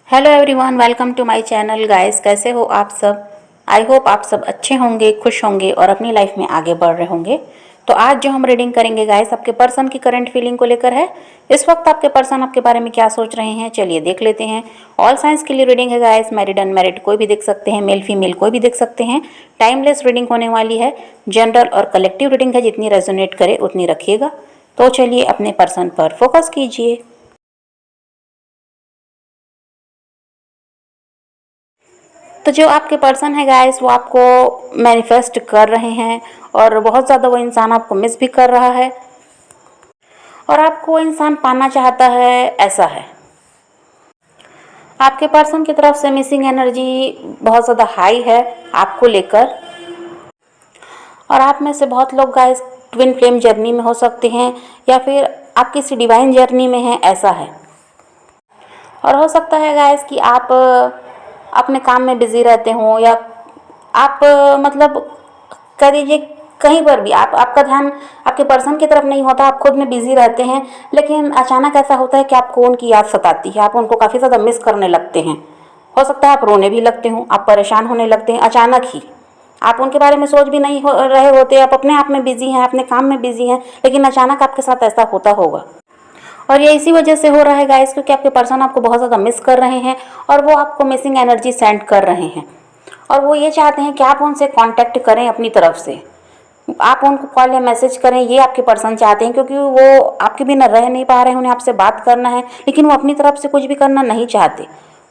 Hello everyone, welcome to my channel guys. कैसे हो आप सब? आई होप आप सब अच्छे होंगे, खुश होंगे और अपनी लाइफ में आगे बढ़ रहे होंगे। तो आज जो हम रीडिंग करेंगे गाइस, आपके पर्सन की करंट फीलिंग को लेकर है। इस वक्त आपके पर्सन आपके बारे में क्या सोच रहे हैं, चलिए देख लेते हैं। ऑल साइंस के लिए रीडिंग है गाइस, मैरिड अनमैरिड कोई भी देख सकते हैं, मेल फीमेल कोई भी देख सकते हैं। टाइमलेस रीडिंग होने वाली है, जनरल और कलेक्टिव रीडिंग है, जितनी रेजोनेट करे उतनी रखिएगा। तो चलिए अपने पर्सन पर फोकस कीजिए। तो जो आपके पर्सन है गाइस, वो आपको मैनिफेस्ट कर रहे हैं और बहुत ज़्यादा वो इंसान आपको मिस भी कर रहा है और आपको वो इंसान पाना चाहता है, ऐसा है। आपके पर्सन की तरफ से मिसिंग एनर्जी बहुत ज़्यादा हाई है आपको लेकर। और आप में से बहुत लोग गाइस ट्विन फ्लेम जर्नी में हो सकते हैं या फिर आप किसी डिवाइन जर्नी में हैं, ऐसा है। और हो सकता है गाइस कि आप अपने काम में बिजी रहते हो या आप मतलब कह दीजिए कहीं पर भी आपका ध्यान आपके पर्सन की तरफ नहीं होता, आप खुद में बिजी रहते हैं। लेकिन अचानक ऐसा होता है कि आपको उनकी याद सताती है, आप उनको काफ़ी ज़्यादा मिस करने लगते हैं। हो सकता है आप रोने भी लगते हो, आप परेशान होने लगते हैं अचानक ही। आप उनके बारे में सोच भी नहीं रहे होते, आप अपने आप में बिजी हैं, अपने काम में बिजी हैं, लेकिन अचानक आपके साथ ऐसा होता होगा। और ये इसी वजह से हो रहा है गाइस, क्योंकि आपके पर्सन आपको बहुत ज़्यादा मिस कर रहे हैं और वो आपको मिसिंग एनर्जी सेंड कर रहे हैं। और वो ये चाहते हैं कि आप उनसे कांटेक्ट करें अपनी तरफ से, आप उनको कॉल या मैसेज करें, ये आपके पर्सन चाहते हैं। क्योंकि वो आपके बिना रह नहीं पा रहे हैं, उन्हें आपसे बात करना है, लेकिन वो अपनी तरफ से कुछ भी करना नहीं चाहते।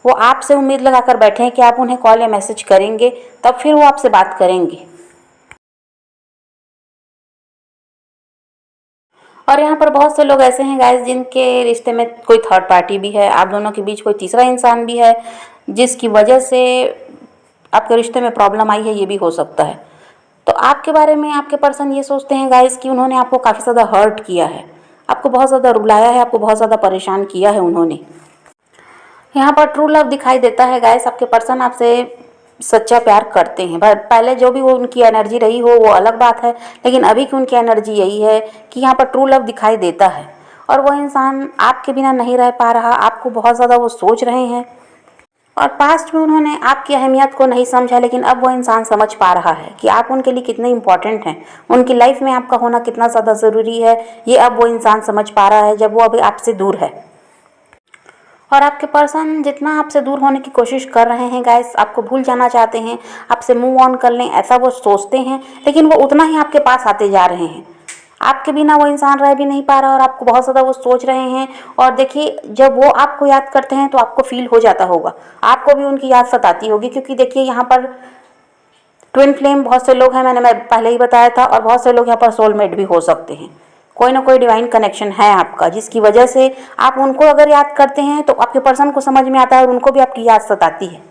वो आपसे उम्मीद लगाकर बैठे हैं कि आप उन्हें कॉल या मैसेज करेंगे, तब फिर वो आपसे बात करेंगे। और यहाँ पर बहुत से लोग ऐसे हैं गाइस, जिनके रिश्ते में कोई थर्ड पार्टी भी है, आप दोनों के बीच कोई तीसरा इंसान भी है, जिसकी वजह से आपके रिश्ते में प्रॉब्लम आई है, ये भी हो सकता है। तो आपके बारे में आपके पर्सन ये सोचते हैं गाइस कि उन्होंने आपको काफ़ी ज़्यादा हर्ट किया है, आपको बहुत ज़्यादा रुलाया है, आपको बहुत ज़्यादा परेशान किया है उन्होंने। यहाँ पर ट्रू लव दिखाई देता है गाइस, आपके पर्सन आपसे सच्चा प्यार करते हैं। पहले जो भी वो उनकी एनर्जी रही हो वो अलग बात है, लेकिन अभी की उनकी एनर्जी यही है कि यहाँ पर ट्रू लव दिखाई देता है। और वो इंसान आपके बिना नहीं रह पा रहा, आपको बहुत ज़्यादा वो सोच रहे हैं। और पास्ट में उन्होंने आपकी अहमियत को नहीं समझा, लेकिन अब वो इंसान समझ पा रहा है कि आप उनके लिए कितने इंपॉर्टेंट हैं, उनकी लाइफ में आपका होना कितना ज़्यादा ज़रूरी है। ये अब वो इंसान समझ पा रहा है, जब वो अभी आपसे दूर है। और आपके पर्सन जितना आपसे दूर होने की कोशिश कर रहे हैं गाइस, आपको भूल जाना चाहते हैं, आपसे मूव ऑन कर लें, ऐसा वो सोचते हैं, लेकिन वो उतना ही आपके पास आते जा रहे हैं। आपके बिना वो इंसान रह भी नहीं पा रहा और आपको बहुत ज़्यादा वो सोच रहे हैं। और देखिए, जब वो आपको याद करते हैं तो आपको फील हो जाता होगा, आपको भी उनकी याद सताती होगी। क्योंकि देखिए, यहाँ पर ट्विन फ्लेम बहुत से लोग हैं, मैं पहले ही बताया था, और बहुत से लोग यहाँ पर सोलमेट भी हो सकते हैं। कोई ना कोई डिवाइन कनेक्शन है आपका, जिसकी वजह से आप उनको अगर याद करते हैं तो आपके पर्सन को समझ में आता है और उनको भी आपकी याद सताती है।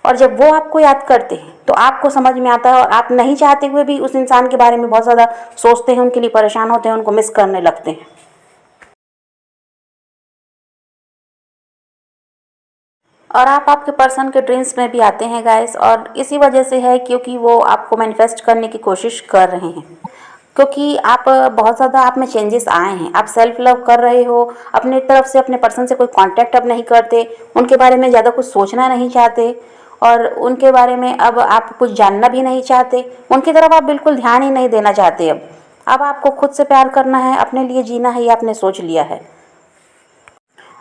और जब वो आपको याद करते हैं तो आपको समझ में आता है और आप नहीं चाहते हुए भी उस इंसान के बारे में बहुत ज़्यादा सोचते हैं, उनके लिए परेशान होते हैं, उनको मिस करने लगते हैं। और आप आपके पर्सन के ड्रीम्स में भी आते हैं गाइस, और इसी वजह से है क्योंकि वो आपको मैनिफेस्ट करने की कोशिश कर रहे हैं। क्योंकि आप बहुत ज़्यादा आप में चेंजेस आए हैं, आप सेल्फ लव कर रहे हो, अपने तरफ से अपने पर्सन से कोई कांटेक्ट अब नहीं करते, उनके बारे में ज़्यादा कुछ सोचना नहीं चाहते और उनके बारे में अब आप कुछ जानना भी नहीं चाहते, उनकी तरफ आप बिल्कुल ध्यान ही नहीं देना चाहते। अब आपको खुद से प्यार करना है, अपने लिए जीना है, ये आपने सोच लिया है।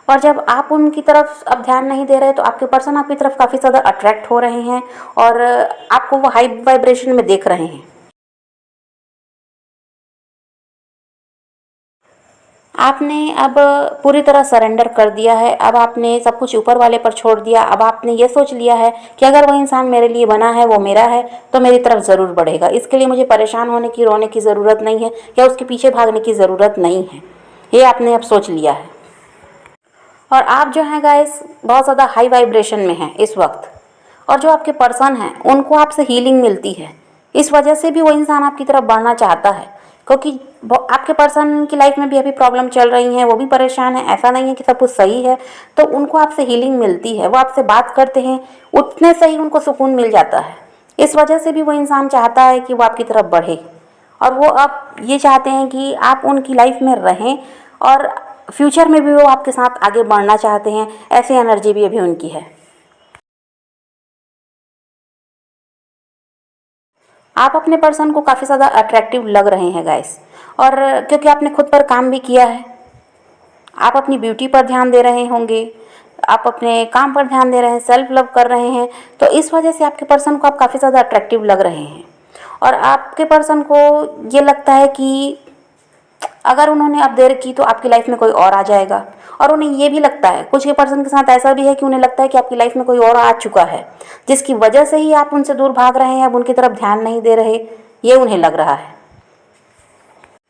और जब आप उनकी तरफ अब ध्यान नहीं दे रहे तो आपके पर्सन आपकी तरफ काफ़ी ज़्यादा अट्रैक्ट हो रहे हैं और आपको वो हाई वाइब्रेशन में देख रहे हैं। आपने अब पूरी तरह सरेंडर कर दिया है, अब आपने सब कुछ ऊपर वाले पर छोड़ दिया। अब आपने ये सोच लिया है कि अगर वो इंसान मेरे लिए बना है, वो मेरा है, तो मेरी तरफ ज़रूर बढ़ेगा। इसके लिए मुझे परेशान होने की, रोने की ज़रूरत नहीं है या उसके पीछे भागने की ज़रूरत नहीं है। ये आपने अब सोच लिया है। और आप जो हैं गाइस, बहुत ज़्यादा हाई वाइब्रेशन में हैं इस वक्त। और जो आपके पर्सन हैं उनको आपसे हीलिंग मिलती है, इस वजह से भी वो इंसान आपकी तरफ बढ़ना चाहता है। क्योंकि आपके पर्सन की लाइफ में भी अभी प्रॉब्लम चल रही हैं, वो भी परेशान है, ऐसा नहीं है कि सब कुछ सही है। तो उनको आपसे हीलिंग मिलती है, वो आपसे बात करते हैं, उतने से ही उनको सुकून मिल जाता है। इस वजह से भी वो इंसान चाहता है कि वो आपकी तरफ बढ़े। और वो अब ये चाहते हैं कि आप उनकी लाइफ में रहें और फ्यूचर में भी वो आपके साथ आगे बढ़ना चाहते हैं, ऐसी एनर्जी भी अभी उनकी है। आप अपने पर्सन को काफ़ी ज़्यादा अट्रैक्टिव लग रहे हैं गाइस, और क्योंकि आपने खुद पर काम भी किया है, आप अपनी ब्यूटी पर ध्यान दे रहे होंगे, आप अपने काम पर ध्यान दे रहे हैं, सेल्फ लव कर रहे हैं, तो इस वजह से आपके पर्सन को आप काफ़ी ज़्यादा अट्रैक्टिव लग रहे हैं। और आपके पर्सन को ये लगता है कि अगर उन्होंने अब देर की तो आपकी लाइफ में कोई और आ जाएगा। और उन्हें ये भी लगता है, कुछ के पर्सन के साथ ऐसा भी है कि उन्हें लगता है कि आपकी लाइफ में कोई और आ चुका है, जिसकी वजह से ही आप उनसे दूर भाग रहे हैं, अब उनकी तरफ ध्यान नहीं दे रहे, ये उन्हें लग रहा है।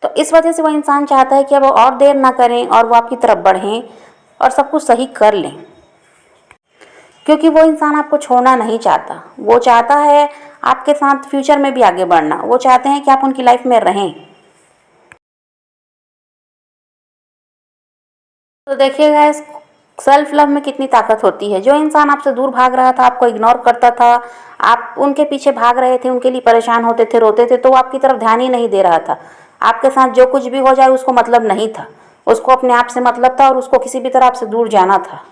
तो इस वजह से वो इंसान चाहता है कि अब वो और देर ना करें और वो आपकी तरफ बढ़ें और सब कुछ सही कर लें, क्योंकि वो इंसान आपको छोड़ना नहीं चाहता। वो चाहता है आपके साथ फ्यूचर में भी आगे बढ़ना, वो चाहते हैं कि आप उनकी लाइफ में रहें। तो देखिए गाइस, सेल्फ लव में कितनी ताकत होती है। जो इंसान आपसे दूर भाग रहा था, आपको इग्नोर करता था, आप उनके पीछे भाग रहे थे, उनके लिए परेशान होते थे, रोते थे, तो वो आपकी तरफ ध्यान ही नहीं दे रहा था। आपके साथ जो कुछ भी हो जाए उसको मतलब नहीं था, उसको अपने आप से मतलब था और उसको किसी भी तरह आपसे दूर जाना था।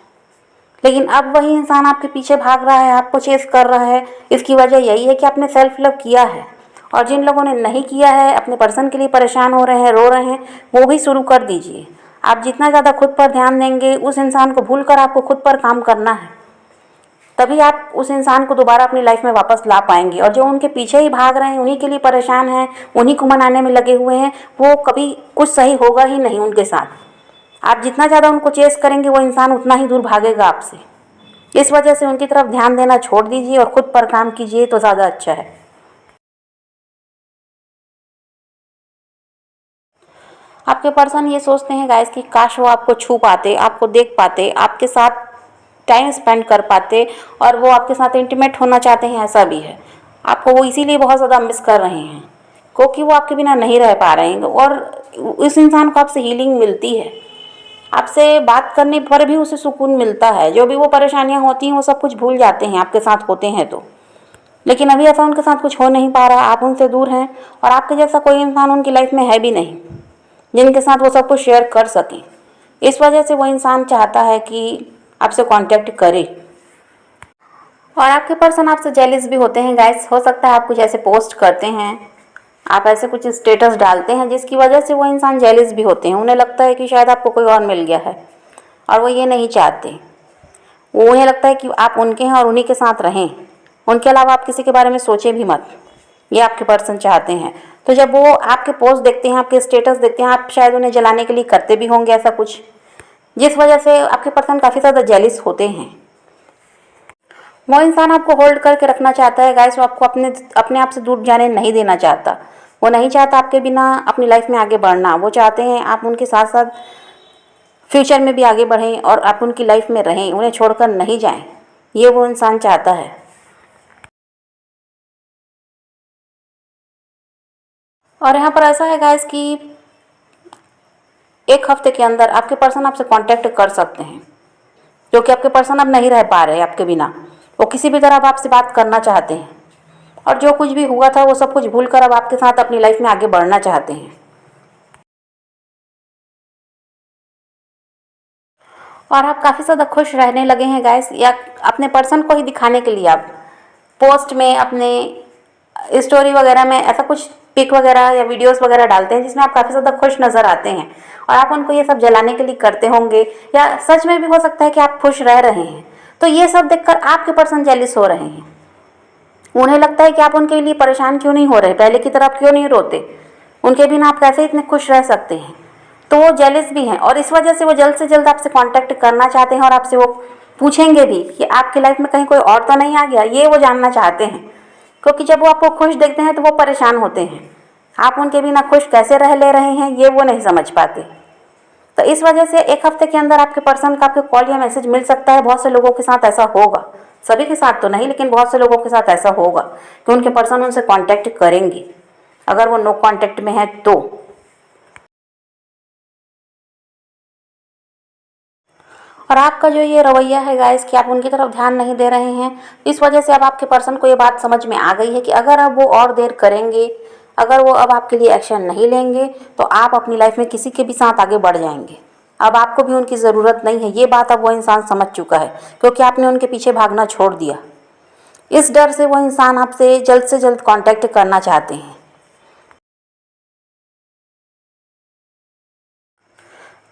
लेकिन अब वही इंसान आपके पीछे भाग रहा है, आपको चेस कर रहा है। इसकी वजह यही है कि आपने सेल्फ लव किया है। और जिन लोगों ने नहीं किया है, अपने पर्सन के लिए परेशान हो रहे हैं, रो रहे हैं, वो भी शुरू कर दीजिए। आप जितना ज़्यादा खुद पर ध्यान देंगे, उस इंसान को भूलकर आपको खुद पर काम करना है, तभी आप उस इंसान को दोबारा अपनी लाइफ में वापस ला पाएंगे। और जो उनके पीछे ही भाग रहे हैं, उन्हीं के लिए परेशान हैं, उन्हीं को मनाने में लगे हुए हैं, वो कभी कुछ सही होगा ही नहीं उनके साथ। आप जितना ज़्यादा उनको चेस करेंगे, वो इंसान उतना ही दूर भागेगा आपसे। इस वजह से उनकी तरफ ध्यान देना छोड़ दीजिए और खुद पर काम कीजिए तो ज़्यादा अच्छा है। आपके पर्सन ये सोचते हैं गाइस कि काश वो आपको छू पाते, आपको देख पाते, आपके साथ टाइम स्पेंड कर पाते, और वो आपके साथ इंटीमेट होना चाहते हैं, ऐसा भी है। आपको वो इसीलिए बहुत ज़्यादा मिस कर रहे हैं, क्योंकि वो आपके बिना नहीं रह पा रहे हैं। और उस इंसान को आपसे हीलिंग मिलती है, आपसे बात करने पर भी उसे सुकून मिलता है। जो भी वो परेशानियां होती हैं वो सब कुछ भूल जाते हैं आपके साथ होते हैं तो। लेकिन अभी ऐसा उनके साथ कुछ हो नहीं पा रहा, आप उनसे दूर हैं, और आपके जैसा कोई इंसान उनकी लाइफ में है भी नहीं जिनके साथ वो सब कुछ शेयर कर सकें। इस वजह से वो इंसान चाहता है कि आपसे कांटेक्ट करे। और आपके पर्सन आपसे जेलिस भी होते हैं गाइस। हो सकता है आप कुछ ऐसे पोस्ट करते हैं, आप ऐसे कुछ स्टेटस डालते हैं जिसकी वजह से वो इंसान जेलिस भी होते हैं। उन्हें लगता है कि शायद आपको कोई और मिल गया है, और वो ये नहीं चाहते। वो उन्हें लगता है कि आप उनके हैं और उन्हीं के साथ रहें, उनके अलावा आप किसी के बारे में सोचें भी मत, ये आपके पर्सन चाहते हैं। तो जब वो आपके पोस्ट देखते हैं, आपके स्टेटस देखते हैं, आप शायद उन्हें जलाने के लिए करते भी होंगे ऐसा कुछ, जिस वजह से आपके पर्सन काफ़ी ज़्यादा जेलिस होते हैं। वो इंसान आपको होल्ड करके रखना चाहता है गाइस। वो आपको अपने अपने आप से दूर जाने नहीं देना चाहता। वो नहीं चाहता आपके बिना अपनी लाइफ में आगे बढ़ना। वो चाहते हैं आप उनके साथ साथ फ्यूचर में भी आगे बढ़ें और आप उनकी लाइफ में रहें, उन्हें छोड़कर नहीं जाएं। ये वो इंसान चाहता है। और यहाँ पर ऐसा है गाइस कि एक हफ्ते के अंदर आपके पर्सन आपसे कांटेक्ट कर सकते हैं, क्योंकि आपके पर्सन अब नहीं रह पा रहे आपके बिना। वो किसी भी तरह अब आपसे बात करना चाहते हैं, और जो कुछ भी हुआ था वो सब कुछ भूलकर अब आपके साथ अपनी लाइफ में आगे बढ़ना चाहते हैं। और आप काफ़ी ज़्यादा खुश रहने लगे हैं गाइस, या अपने पर्सन को ही दिखाने के लिए आप पोस्ट में, अपने स्टोरी वगैरह में ऐसा कुछ पिक वगैरह या वीडियोस वगैरह डालते हैं जिसमें आप काफ़ी ज़्यादा खुश नज़र आते हैं, और आप उनको ये सब जलाने के लिए करते होंगे, या सच में भी हो सकता है कि आप खुश रह रहे हैं। तो ये सब देखकर आपके पर्सन जेलिस हो रहे हैं। उन्हें लगता है कि आप उनके लिए परेशान क्यों नहीं हो रहे, पहले की तरह क्यों नहीं रोते, उनके बिना आप कैसे इतने खुश रह सकते हैं। तो वो जेलिस भी हैं, और इस वजह से वो जल्द से जल्द आपसे कांटेक्ट करना चाहते हैं, और आपसे वो पूछेंगे भी कि आपकी लाइफ में कहीं कोई और तो नहीं आ गया, ये वो जानना चाहते हैं। क्योंकि जब वो आपको खुश देखते हैं तो वो परेशान होते हैं, आप उनके बिना खुश कैसे रह ले रहे हैं ये वो नहीं समझ पाते। तो इस वजह से एक हफ्ते के अंदर आपके पर्सन का आपके कॉल या मैसेज मिल सकता है। बहुत से लोगों के साथ ऐसा होगा, सभी के साथ तो नहीं, लेकिन बहुत से लोगों के साथ ऐसा होगा कि उनके पर्सन उनसे कांटेक्ट करेंगे, अगर वो नो कांटेक्ट में है तो। और आपका जो ये रवैया है गाइस कि आप उनकी तरफ ध्यान नहीं दे रहे हैं, इस वजह से अब आपके पर्सन को ये बात समझ में आ गई है कि अगर अब वो और देर करेंगे, अगर वो अब आपके लिए एक्शन नहीं लेंगे, तो आप अपनी लाइफ में किसी के भी साथ आगे बढ़ जाएंगे। अब आपको भी उनकी ज़रूरत नहीं है, ये बात अब वो इंसान समझ चुका है, क्योंकि आपने उनके पीछे भागना छोड़ दिया। इस डर से वो इंसान आपसे जल्द कांटेक्ट करना चाहते हैं।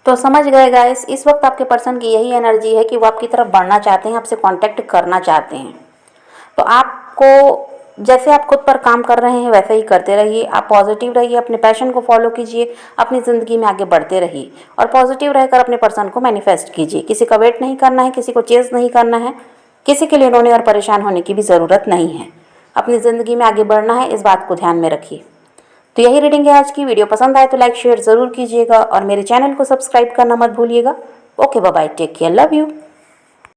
तो समझ गए गाइस, इस वक्त आपके पर्सन की यही एनर्जी है कि वो आपकी तरफ बढ़ना चाहते हैं, आपसे कांटेक्ट करना चाहते हैं। तो आपको, जैसे आप खुद पर काम कर रहे हैं वैसे ही करते रहिए। आप पॉजिटिव रहिए, अपने पैशन को फॉलो कीजिए, अपनी ज़िंदगी में आगे बढ़ते रहिए और पॉजिटिव रहकर अपने पर्सन को मैनिफेस्ट कीजिए। किसी का वेट नहीं करना है, किसी को चेज़ नहीं करना है, किसी के लिए रोने और परेशान होने की भी ज़रूरत नहीं है। अपनी ज़िंदगी में आगे बढ़ना है, इस बात को ध्यान में रखिए। तो यही रीडिंग है आज की। वीडियो पसंद आए तो लाइक शेयर ज़रूर कीजिएगा और मेरे चैनल को सब्सक्राइब करना मत भूलिएगा। Okay, bye bye, take care, love you.